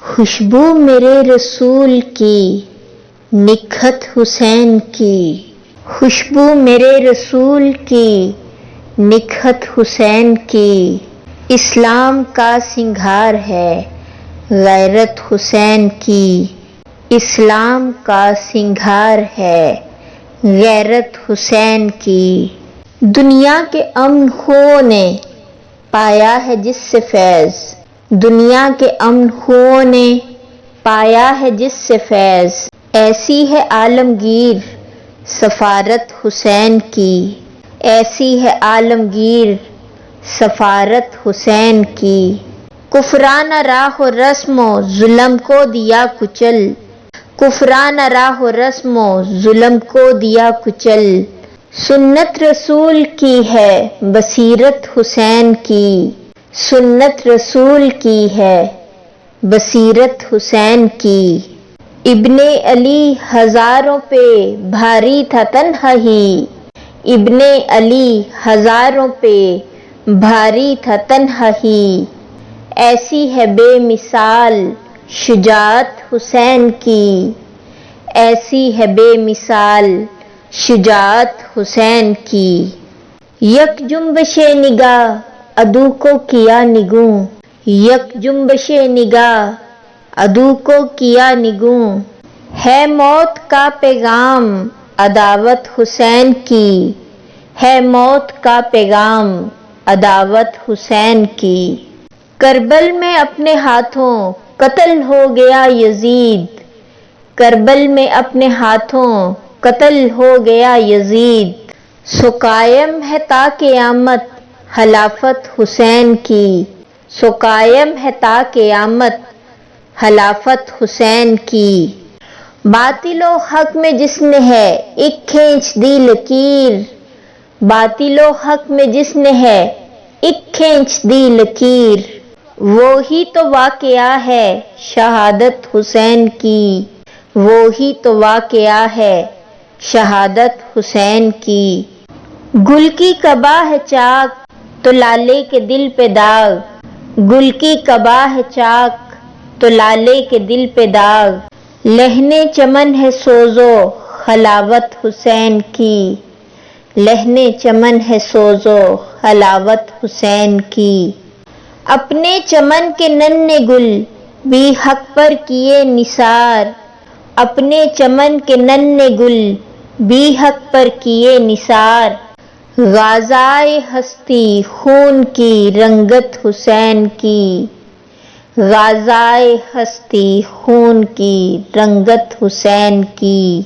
خوشبو میرے رسول کی، نکہت حسین کی، خوشبو میرے رسول کی، نکہت حسین کی، اسلام کا سنگھار ہے غیرت حسین کی، اسلام کا سنگھار ہے غیرت حسین کی۔ دنیا کے امن خوں نے پایا ہے جس سے فیض، دنیا کے امن خوں نے پایا ہے جس سے فیض، ایسی ہے عالمگیر سفارت حسین کی، ایسی ہے عالمگیر سفارت حسین کی۔ کفرانہ راہ و رسم و ظلم کو دیا کچل، کفرانہ راہ و رسم و ظلم کو دیا کچل، سنت رسول کی ہے بصیرت حسین کی، سنت رسول کی ہے بصیرت حسین کی۔ ابن علی ہزاروں پہ بھاری تھا تنہا ہی، ابن علی ہزاروں پہ بھاری تھا تنہا ہی، ایسی ہے بے مثال شجاعت حسین کی، ایسی ہے بے مثال شجاعت حسین کی۔ یک جنبش نگاہ عدو کو کیا نگوں، یک جنبش نگاہ عدو کو کیا نگوں، ہے موت کا پیغام عداوت حسین کی، ہے موت کا پیغام عداوت حسین کی۔ کربل میں اپنے ہاتھوں قتل ہو گیا یزید، کربل میں اپنے ہاتھوں قتل ہو گیا یزید، سو قائم ہے تا قیامت خلافت حسین کی، سو قائم ہے تا قیامت خلافت حسین کی۔ باطل و حق میں جس نے ہے ایک کھینچ دی لکیر، باطل و حق میں جس نے ہے ایک کھینچ دی لکیر، وہی تو واقعہ ہے شہادت حسین کی، وہی تو واقعہ ہے شہادت حسین کی۔ گل کی قبا ہے چاک تو لالے کے دل پہ داغ، گل کی قبا ہے چاک تو لالے کے دل پہ داغ، لہن چمن ہے سوز و حلاوت حسین کی، لہن چمن ہے سوز و حلاوت حسین کی۔ اپنے چمن کے ننھے گل بھی حق پر کیے نثار، اپنے چمن کے ننھے گل بھی حق پر کیے نثار، غازائے ہستی خون کی رنگت حسین کی، غازائے ہستی خون کی رنگت حسین کی۔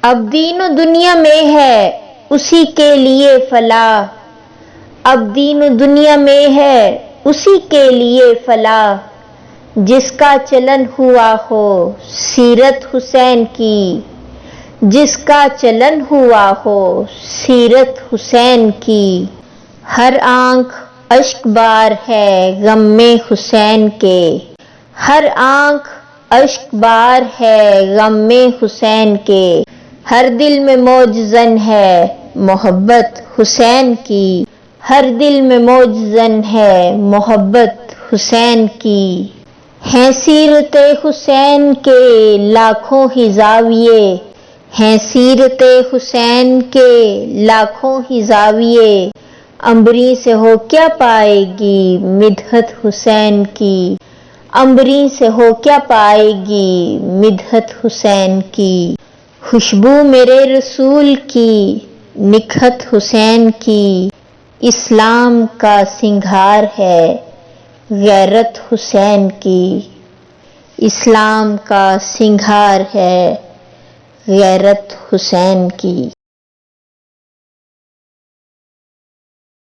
اب دین و دنیا میں ہے اسی کے لیے فلاح، اب دین و دنیا میں ہے اسی کے لیے فلاح، جس کا چلن ہوا ہو سیرت حسین کی، جس کا چلن ہوا ہو سیرت حسین کی۔ ہر آنکھ اشک بار ہے غم میں حسین کے، ہر آنکھ اشک بار ہے غم میں حسین کے، ہر دل میں موج زن ہے محبت حسین کی، ہر دل میں موج زن ہے محبت حسین کی۔ ہیں سیرت حسین کے لاکھوں ہی زاویے، ہیں سیرت حسین کے لاکھوں ہی زاویے، عنبریں سے ہو کیا پائے گی مدحت حسین کی، عنبریں سے ہو کیا پائے گی مدحت حسین کی۔ خوشبو میرے رسول کی، نکہت حسین کی، اسلام کا سنگھار ہے غیرت حسین کی، اسلام کا سنگھار ہے غیرت حسین کی۔